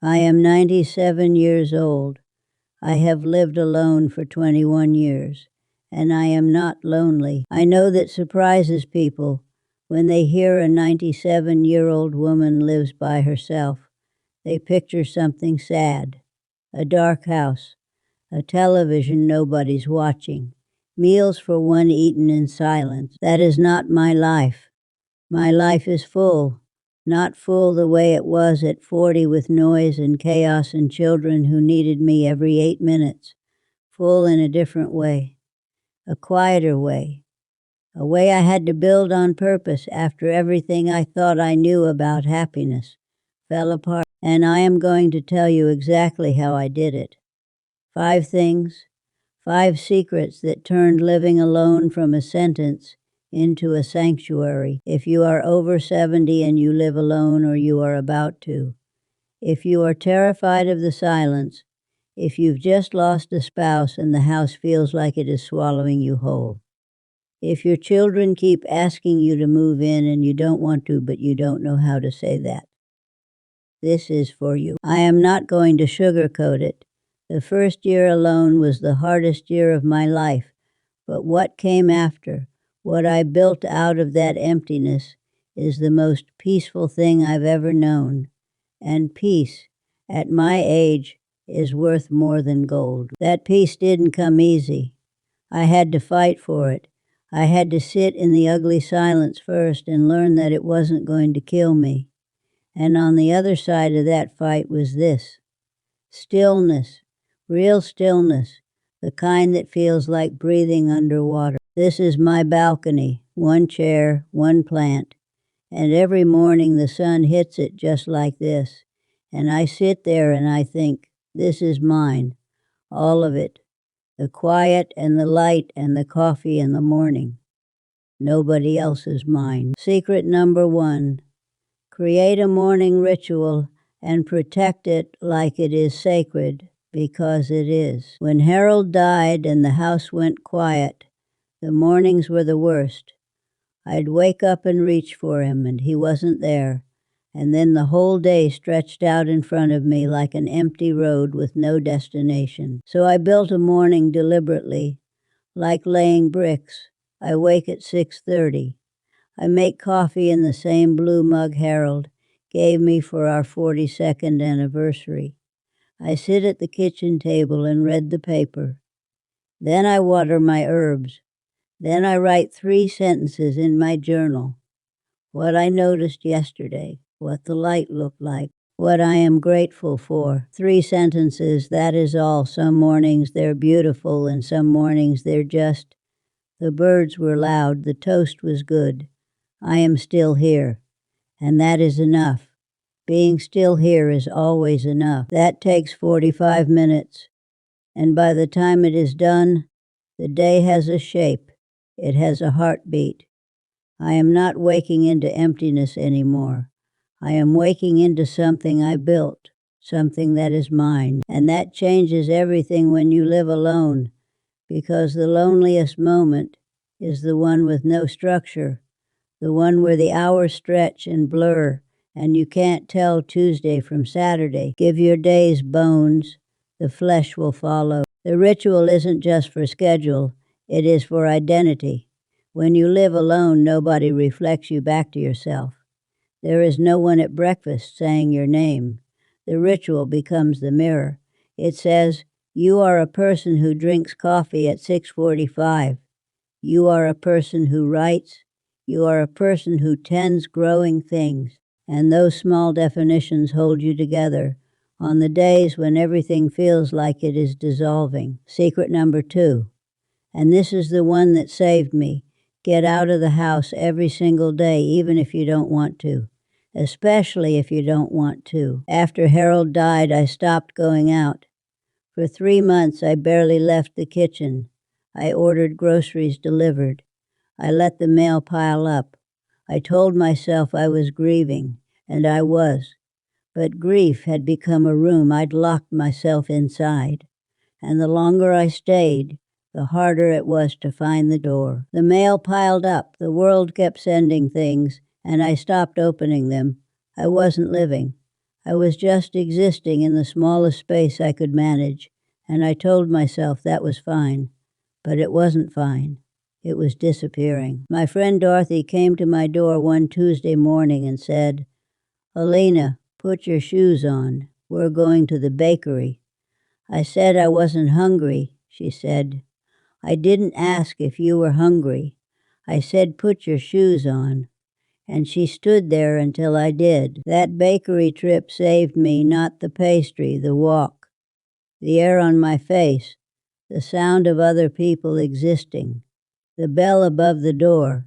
I am 97 years old. I have lived alone for 21 years, and I am not lonely. I know that surprises people when they hear a 97-year-old woman lives by herself. They picture something sad, a dark house, a television nobody's watching, meals for one eaten in silence. That is not my life. My life is full, not full the way it was at 40 with noise and chaos and children who needed me every 8 minutes. Full in a different way, a quieter way, a way I had to build on purpose after everything I thought I knew about happiness fell apart. And I am going to tell you exactly how I did it. 5 things, 5 secrets that turned living alone from a sentence into a sanctuary. If you are over 70 and you live alone, or you are about to. If you are terrified of the silence. If you've just lost a spouse and the house feels like it is swallowing you whole. If your children keep asking you to move in and you don't want to, but you don't know how to say that. This is for you. I am not going to sugarcoat it. The first year alone was the hardest year of my life, but what came after, what I built out of that emptiness, is the most peaceful thing I've ever known. And peace, at my age, is worth more than gold. That peace didn't come easy. I had to fight for it. I had to sit in the ugly silence first and learn that it wasn't going to kill me. And on the other side of that fight was this. Stillness, real stillness, the kind that feels like breathing underwater. This is my balcony, 1 chair, 1 plant, and every morning the sun hits it just like this, and I sit there and I think, this is mine, all of it, the quiet and the light and the coffee in the morning. Nobody else's mine. Secret number 1. Create a morning ritual and protect it like it is sacred, because it is. When Harold died and the house went quiet, the mornings were the worst. I'd wake up and reach for him, and he wasn't there, and then the whole day stretched out in front of me like an empty road with no destination. So I built a morning deliberately, like laying bricks. I wake at 6:30. I make coffee in the same blue mug Harold gave me for our 42nd anniversary. I sit at the kitchen table and read the paper. Then I water my herbs. Then I write 3 sentences in my journal. What I noticed yesterday, what the light looked like, what I am grateful for. 3 sentences, that is all. Some mornings they're beautiful and some mornings they're just, the birds were loud, the toast was good. I am still here, and that is enough. Being still here is always enough. That takes 45 minutes, and by the time it is done, the day has a shape. It has a heartbeat. I am not waking into emptiness anymore. I am waking into something I built, something that is mine, and that changes everything when you live alone, because the loneliest moment is the one with no structure, the one where the hours stretch and blur, and you can't tell Tuesday from Saturday. Give your days bones, the flesh will follow. The ritual isn't just for schedule, it is for identity. When you live alone, nobody reflects you back to yourself. There is no one at breakfast saying your name. The ritual becomes the mirror. It says, you are a person who drinks coffee at 6:45. You are a person who writes. You are a person who tends growing things. And those small definitions hold you together on the days when everything feels like it is dissolving. Secret number 2. And this is the one that saved me. Get out of the house every single day, even if you don't want to. Especially if you don't want to. After Harold died, I stopped going out. For 3 months, I barely left the kitchen. I ordered groceries delivered. I let the mail pile up. I told myself I was grieving, and I was. But grief had become a room I'd locked myself inside. And the longer I stayed, the harder it was to find the door. The mail piled up. The world kept sending things, and I stopped opening them. I wasn't living. I was just existing in the smallest space I could manage, and I told myself that was fine. But it wasn't fine. It was disappearing. My friend Dorothy came to my door one Tuesday morning and said, "Alina, put your shoes on. We're going to the bakery." I said I wasn't hungry. She said, "I didn't ask if you were hungry. I said put your shoes on." And she stood there until I did. That bakery trip saved me, not the pastry, the walk, the air on my face, the sound of other people existing, the bell above the door,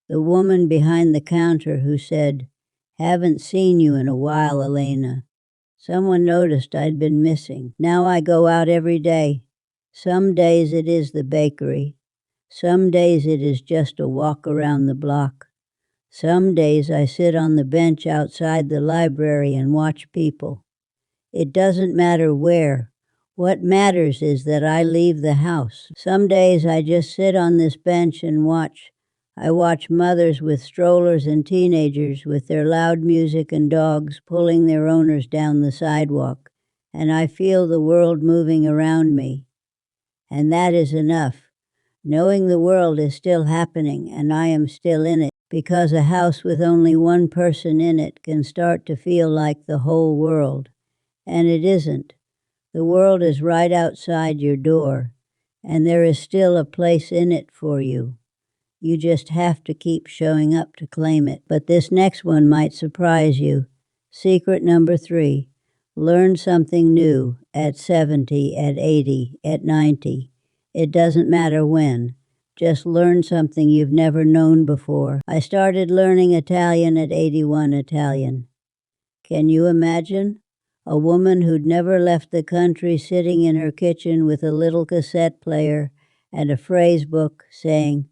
the woman behind the counter who said, "Haven't seen you in a while, Elena." Someone noticed I'd been missing. Now I go out every day. Some days it is the bakery. Some days it is just a walk around the block. Some days I sit on the bench outside the library and watch people. It doesn't matter where. What matters is that I leave the house. Some days I just sit on this bench and watch. I watch mothers with strollers and teenagers with their loud music and dogs pulling their owners down the sidewalk, and I feel the world moving around me. And that is enough. Knowing the world is still happening and I am still in it, because a house with only one person in it can start to feel like the whole world. And it isn't. The world is right outside your door, and there is still a place in it for you. You just have to keep showing up to claim it. But this next one might surprise you. Secret number 3. Learn something new at 70, at 80, at 90. It doesn't matter when. Just learn something you've never known before. I started learning Italian at 81 Italian. Can you imagine? A woman who'd never left the country sitting in her kitchen with a little cassette player and a phrase book saying,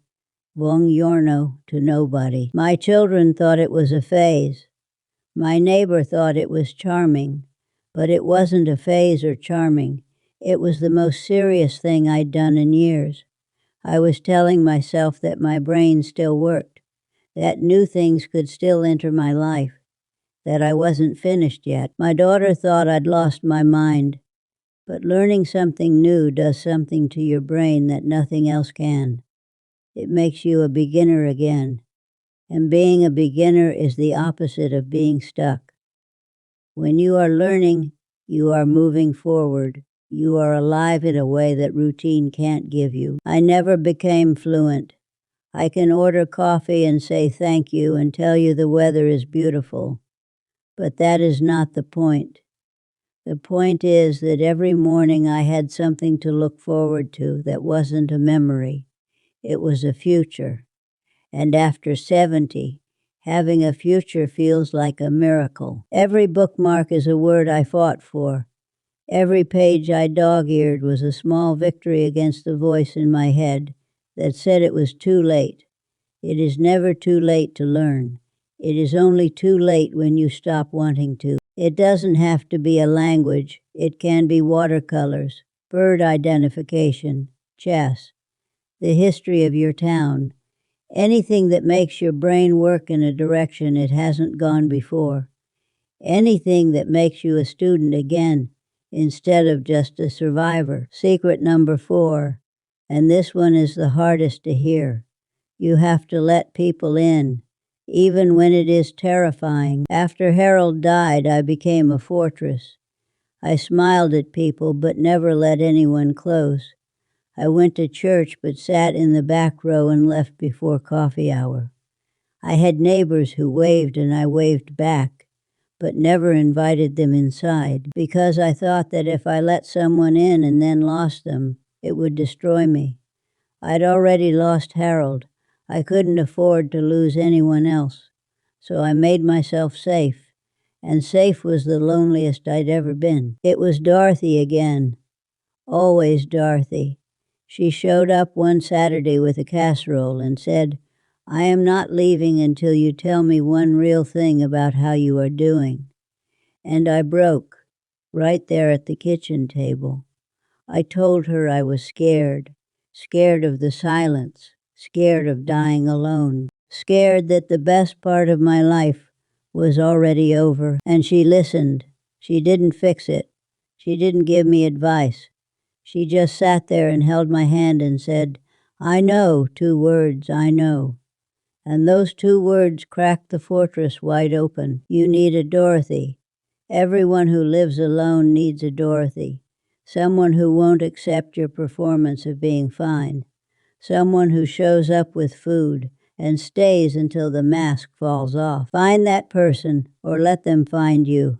"Buongiorno" to nobody. My children thought it was a phase. My neighbor thought it was charming. But it wasn't a phase or charming. It was the most serious thing I'd done in years. I was telling myself that my brain still worked, that new things could still enter my life, that I wasn't finished yet. My daughter thought I'd lost my mind. But learning something new does something to your brain that nothing else can. It makes you a beginner again. And being a beginner is the opposite of being stuck. When you are learning, you are moving forward. You are alive in a way that routine can't give you. I never became fluent. I can order coffee and say thank you and tell you the weather is beautiful. But that is not the point. The point is that every morning I had something to look forward to that wasn't a memory. It was a future. And after 70, having a future feels like a miracle. Every bookmark is a word I fought for. Every page I dog-eared was a small victory against the voice in my head that said it was too late. It is never too late to learn. It is only too late when you stop wanting to. It doesn't have to be a language. It can be watercolors, bird identification, chess, the history of your town, anything that makes your brain work in a direction it hasn't gone before. Anything that makes you a student again instead of just a survivor. Secret number 4, and this one is the hardest to hear. You have to let people in, even when it is terrifying. After Harold died, I became a fortress. I smiled at people but never let anyone close. I went to church but sat in the back row and left before coffee hour. I had neighbors who waved and I waved back, but never invited them inside, because I thought that if I let someone in and then lost them, it would destroy me. I'd already lost Harold. I couldn't afford to lose anyone else. So I made myself safe, and safe was the loneliest I'd ever been. It was Dorothy again. Always Dorothy. She showed up one Saturday with a casserole and said, "I am not leaving until you tell me one real thing about how you are doing." And I broke, right there at the kitchen table. I told her I was scared of the silence, scared of dying alone, scared that the best part of my life was already over. And she listened, She didn't fix it. She didn't give me advice. She just sat there and held my hand and said, "I know," 2 words, "I know." And those 2 words cracked the fortress wide open. You need a Dorothy. Everyone who lives alone needs a Dorothy. Someone who won't accept your performance of being fine. Someone who shows up with food and stays until the mask falls off. Find that person or let them find you.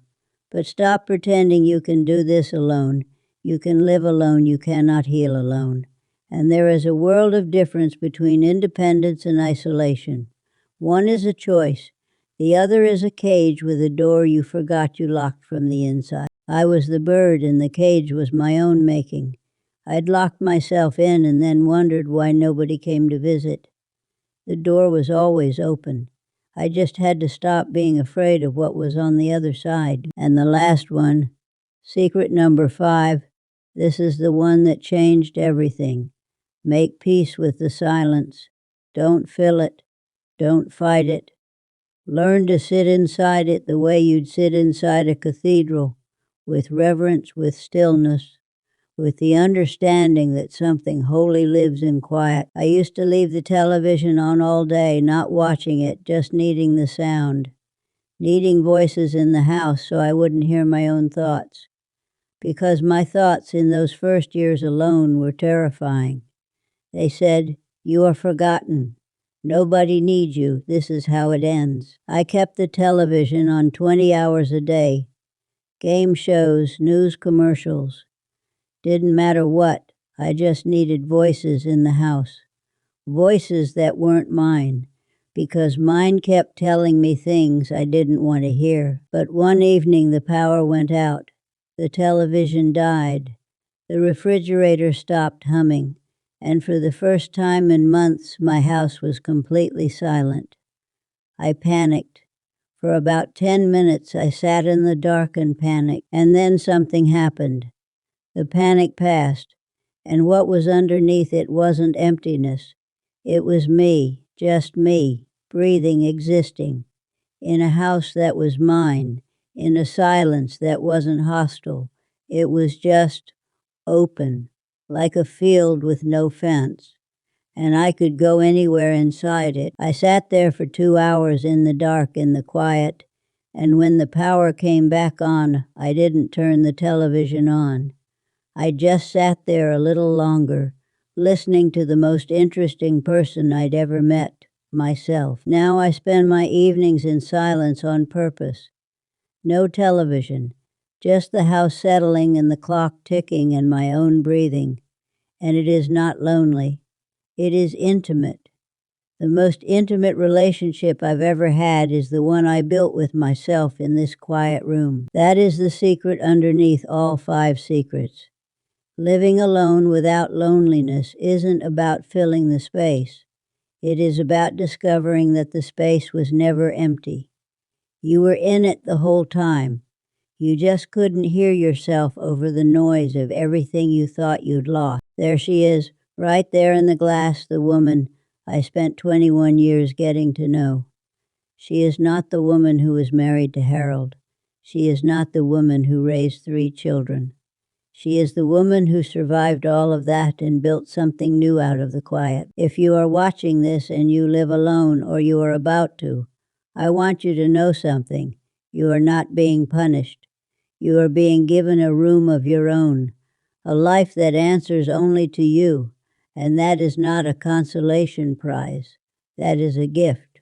But stop pretending you can do this alone. You can live alone, you cannot heal alone. And there is a world of difference between independence and isolation. One is a choice. The other is a cage with a door you forgot you locked from the inside. I was the bird and the cage was my own making. I'd locked myself in and then wondered why nobody came to visit. The door was always open. I just had to stop being afraid of what was on the other side. And the last one, secret number 5, this is the one that changed everything. Make peace with the silence. Don't fill it. Don't fight it. Learn to sit inside it the way you'd sit inside a cathedral, with reverence, with stillness, with the understanding that something holy lives in quiet. I used to leave the television on all day, not watching it, just needing the sound, needing voices in the house so I wouldn't hear my own thoughts. Because my thoughts in those first years alone were terrifying. They said, "You are forgotten. Nobody needs you. This is how it ends." I kept the television on 20 hours a day. Game shows, news commercials. Didn't matter what. I just needed voices in the house. Voices that weren't mine. Because mine kept telling me things I didn't want to hear. But one evening the power went out. The television died. The refrigerator stopped humming. And for the first time in months, my house was completely silent. I panicked. For about 10 minutes, I sat in the dark and panicked, and then something happened. The panic passed, and what was underneath it wasn't emptiness. It was me, just me, breathing, existing, in a house that was mine, in a silence that wasn't hostile. It was just open, like a field with no fence, and I could go anywhere inside it. I sat there for 2 hours in the dark, in the quiet, and when the power came back on, I didn't turn the television on. I just sat there a little longer, listening to the most interesting person I'd ever met, myself. Now I spend my evenings in silence on purpose. No television. Just the house settling and the clock ticking and my own breathing. And it is not lonely. It is intimate. The most intimate relationship I've ever had is the one I built with myself in this quiet room. That is the secret underneath all 5 secrets. Living alone without loneliness isn't about filling the space. It is about discovering that the space was never empty. You were in it the whole time. You just couldn't hear yourself over the noise of everything you thought you'd lost. There she is, right there in the glass, the woman I spent 21 years getting to know. She is not the woman who was married to Harold. She is not the woman who raised 3 children. She is the woman who survived all of that and built something new out of the quiet. If you are watching this and you live alone or you are about to, I want you to know something. You are not being punished. You are being given a room of your own, a life that answers only to you, and that is not a consolation prize. That is a gift,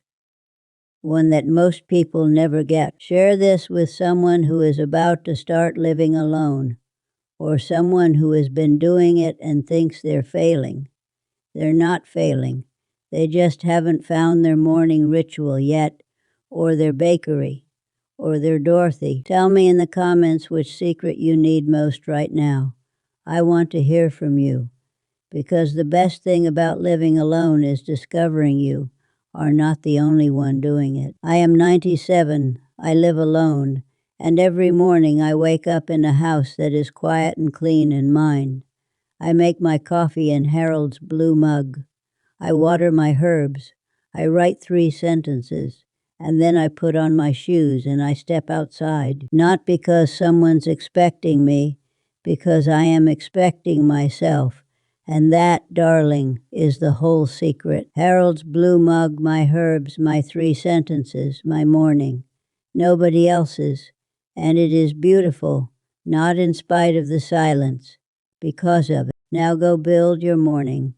one that most people never get. Share this with someone who is about to start living alone, or someone who has been doing it and thinks they're failing. They're not failing. They just haven't found their morning ritual yet, or their bakery, or their Dorothy. Tell me in the comments which secret you need most right now. I want to hear from you, because the best thing about living alone is discovering you are not the only one doing it. I am 97. I live alone, and every morning I wake up in a house that is quiet and clean and mine. I make my coffee in Harold's blue mug. I water my herbs. I write 3 sentences, and then I put on my shoes and I step outside, not because someone's expecting me, because I am expecting myself. And that, darling, is the whole secret. Harold's blue mug, my herbs, my 3 sentences, my morning. Nobody else's. And it is beautiful, not in spite of the silence, because of it. Now go build your morning.